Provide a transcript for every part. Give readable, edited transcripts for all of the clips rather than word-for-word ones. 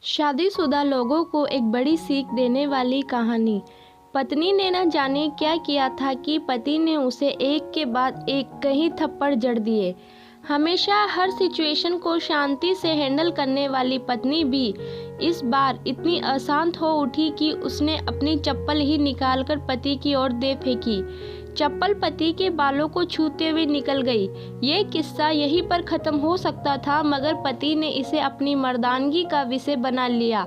शादीशुदा लोगों को एक बड़ी सीख देने वाली कहानी। पत्नी ने न जाने क्या किया था कि पति ने उसे एक के बाद एक कई थप्पड़ जड़ दिए। हमेशा हर सिचुएशन को शांति से हैंडल करने वाली पत्नी भी इस बार इतनी अशांत हो उठी कि उसने अपनी चप्पल ही निकालकर पति की ओर दे फेंकी। चप्पल पति के बालों को छूते हुए निकल गई। ये किस्सा यहीं पर ख़त्म हो सकता था, मगर पति ने इसे अपनी मर्दानगी का विषय बना लिया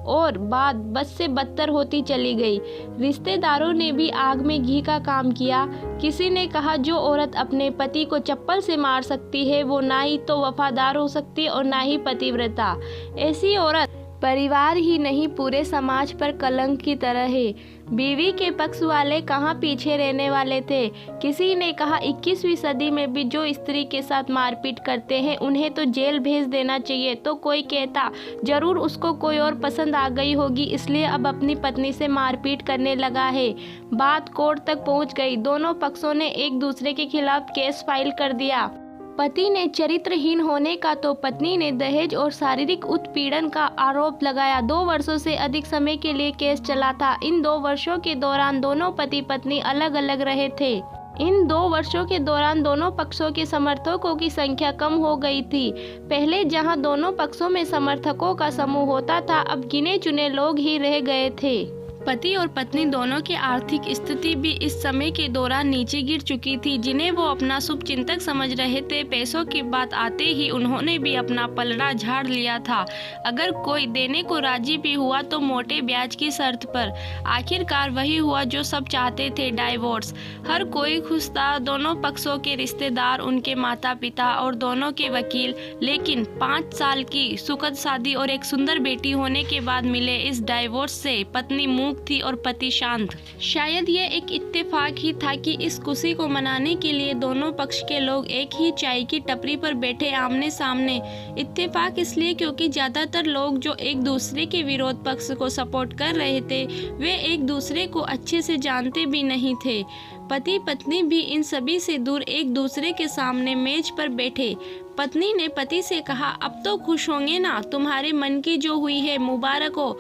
और बात बस से बदतर होती चली गई। रिश्तेदारों ने भी आग में घी का काम किया। किसी ने कहा जो औरत अपने पति को चप्पल से मार सकती है वो ना ही तो वफादार हो सकती और ना ही पतिव्रता। ऐसी औरत परिवार ही नहीं पूरे समाज पर कलंक की तरह है। बीवी के पक्ष वाले कहाँ पीछे रहने वाले थे। किसी ने कहा 21वीं सदी में भी जो स्त्री के साथ मारपीट करते हैं उन्हें तो जेल भेज देना चाहिए। तो कोई कहता जरूर उसको कोई और पसंद आ गई होगी इसलिए अब अपनी पत्नी से मारपीट करने लगा है। बात कोर्ट तक पहुंच गई। दोनों पक्षों ने एक दूसरे के खिलाफ केस फाइल कर दिया। पति ने चरित्रहीन होने का तो पत्नी ने दहेज और शारीरिक उत्पीड़न का आरोप लगाया। 2 वर्षों से अधिक समय के लिए केस चला था। इन 2 वर्षों के दौरान दोनों पति पत्नी अलग अलग रहे थे। इन 2 वर्षों के दौरान दोनों पक्षों के समर्थकों की संख्या कम हो गई थी। पहले जहां दोनों पक्षों में समर्थकों का समूह होता था, अब गिने चुने लोग ही रह गए थे। पति और पत्नी दोनों की आर्थिक स्थिति भी इस समय के दौरान नीचे गिर चुकी थी, जिन्हें वो अपना शुभचिंतक समझ रहे थे। पैसों की बात आते ही उन्होंने भी अपना पलड़ा झाड़ लिया था। अगर कोई देने को राजी भी हुआ तो मोटे ब्याज की शर्त पर। आखिरकार वही हुआ जो सब चाहते थे, डाइवोर्स। हर कोई खुश था, दोनों पक्षों के रिश्तेदार, उनके माता पिता और दोनों के वकील। लेकिन 5 साल की सुखद शादी और एक सुंदर बेटी होने के बाद मिले इस डाइवोर्स से पत्नी मूक थी और पति शांत। शायद ये एक इत्तेफाक ही था कि इस खुशी को मनाने के लिए दोनों पक्ष के लोग एक ही चाय की टपरी पर बैठे आमने सामने। इत्तेफाक इसलिए क्योंकि ज्यादातर लोग जो एक दूसरे के विरोध पक्ष को सपोर्ट कर रहे थे वे एक दूसरे को अच्छे से जानते भी नहीं थे। पति पत्नी भी इन सभी से दूर एक दूसरे के सामने मेज पर बैठे। पत्नी ने पति से कहा, अब तो खुश होंगे ना, तुम्हारे मन की जो हुई है मुबारक हो,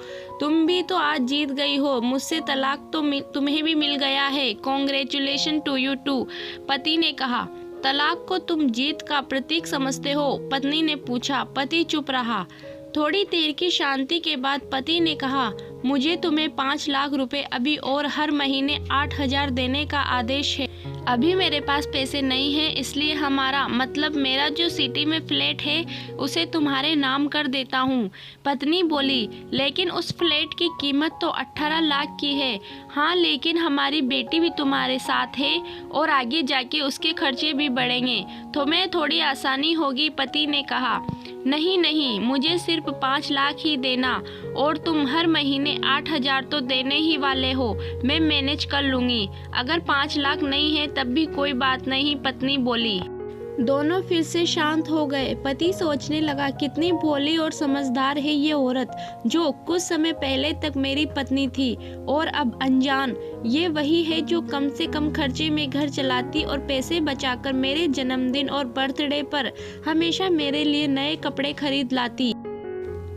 तुम भी तो आज जीत गई हो, मुझसे तलाक तो तुम्हें भी मिल गया है, कॉन्ग्रेचुलेशन टू यू टू। पति ने कहा, तलाक को तुम जीत का प्रतीक समझते हो? पत्नी ने पूछा। पति चुप रहा। थोड़ी देर की शांति के बाद पति ने कहा, मुझे तुम्हें 5 लाख रुपए अभी और हर महीने 8,000 देने का आदेश है। अभी मेरे पास पैसे नहीं है, इसलिए हमारा मतलब मेरा जो सिटी में फ्लैट है उसे तुम्हारे नाम कर देता हूँ। पत्नी बोली, लेकिन उस फ्लैट की कीमत तो 18 लाख की है। हाँ, लेकिन हमारी बेटी भी तुम्हारे साथ है और आगे जाके उसके खर्चे भी बढ़ेंगे, तुम्हें थोड़ी आसानी होगी। पति ने कहा, नहीं नहीं, मुझे सिर्फ 5 लाख ही देना और तुम हर महीने 8,000 तो देने ही वाले हो, मैं मैनेज कर लूंगी। अगर 5 लाख नहीं है तब भी कोई बात नहीं, पत्नी बोली। दोनों फिर से शांत हो गए। पति सोचने लगा, कितनी भोली और समझदार है ये औरत जो कुछ समय पहले तक मेरी पत्नी थी और अब अनजान। ये वही है जो कम से कम खर्चे में घर चलाती और पैसे बचाकर मेरे जन्मदिन और बर्थडे पर हमेशा मेरे लिए नए कपड़े खरीद लाती।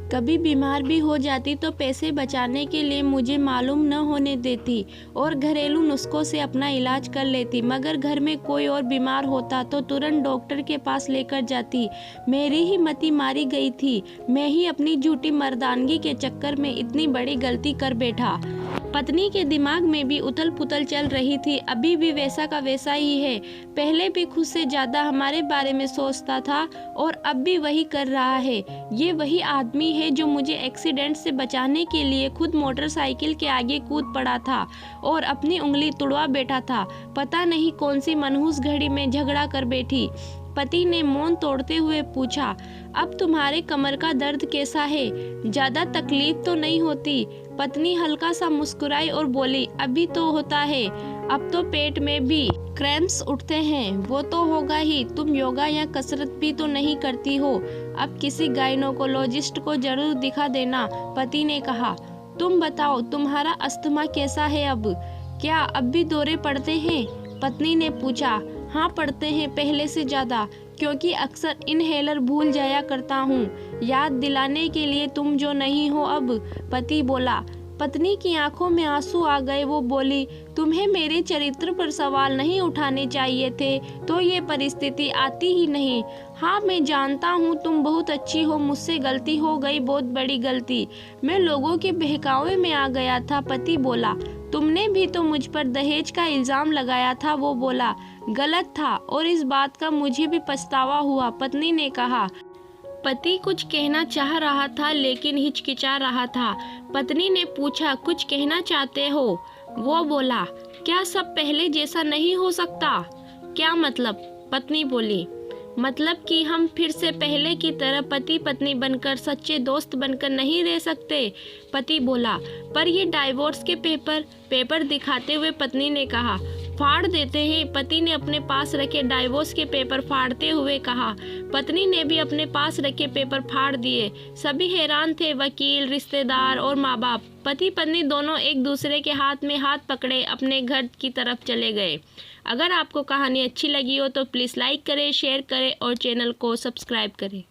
कभी बीमार भी हो जाती तो पैसे बचाने के लिए मुझे मालूम न होने देती और घरेलू नुस्खों से अपना इलाज कर लेती। मगर घर में कोई और बीमार होता तो तुरंत डॉक्टर के पास लेकर जाती। मेरी ही मति मारी गई थी। मैं ही अपनी झूठी मर्दानगी के चक्कर में इतनी बड़ी गलती कर बैठा। पत्नी के दिमाग में भी उथल पुथल चल रही थी। अभी भी वैसा का वैसा ही है। पहले भी खुद से ज्यादा हमारे बारे में सोचता था और अब भी वही कर रहा है। ये वही आदमी है जो मुझे एक्सीडेंट से बचाने के लिए खुद मोटरसाइकिल के आगे कूद पड़ा था और अपनी उंगली तुड़वा बैठा था। पता नहीं कौन सी मनहूस घड़ी में झगड़ा कर बैठी। पति ने मौन तोड़ते हुए पूछा, अब तुम्हारे कमर का दर्द कैसा है? ज्यादा तकलीफ तो नहीं होती? पत्नी हल्का सा मुस्कुराई और बोली, अभी तो होता है, अब तो पेट में भी क्रैम्प्स उठते हैं। वो तो होगा ही, तुम योगा या कसरत भी तो नहीं करती हो। अब किसी गायनोकोलॉजिस्ट को जरूर दिखा देना। पति ने कहा, तुम बताओ तुम्हारा अस्थमा कैसा है अब? क्या अब भी दौरे पड़ते हैं? पत्नी ने पूछा। हाँ पड़ते हैं, पहले से ज्यादा। क्योंकि अक्सर इनहेलर भूल जाया करता हूँ, याद दिलाने के लिए तुम जो नहीं हो अब। पति बोला। पत्नी की आंखों में आंसू आ गए। वो बोली, तुम्हें मेरे चरित्र पर सवाल नहीं उठाने चाहिए थे तो ये परिस्थिति आती ही नहीं। हाँ, मैं जानता हूँ तुम बहुत अच्छी हो, मुझसे गलती हो गई, बहुत बड़ी गलती। मैं लोगों के बहकावे में आ गया था। पति बोला। तुमने भी तो मुझ पर दहेज का इल्ज़ाम लगाया था। वो बोला। गलत था और इस बात का मुझे भी पछतावा हुआ। पत्नी ने कहा। पति कुछ कहना चाह रहा था लेकिन हिचकिचा रहा था। पत्नी ने पूछा, कुछ कहना चाहते हो? वो बोला, क्या सब पहले जैसा नहीं हो सकता? क्या मतलब? पत्नी बोली, मतलब कि हम फिर से पहले की तरह पति पत्नी बनकर, सच्चे दोस्त बनकर नहीं रह सकते। पति बोला, पर ये डाइवोर्स के पेपर दिखाते हुए पत्नी ने कहा। फाड़ देते हैं। पति ने अपने पास रखे डाइवोर्स के पेपर फाड़ते हुए कहा। पत्नी ने भी अपने पास रखे पेपर फाड़ दिए। सभी हैरान थे, वकील, रिश्तेदार और माँ बाप। पति पत्नी दोनों एक दूसरे के हाथ में हाथ पकड़े अपने घर की तरफ चले गए। अगर आपको कहानी अच्छी लगी हो तो प्लीज़ लाइक करें, शेयर करें और चैनल को सब्सक्राइब करें।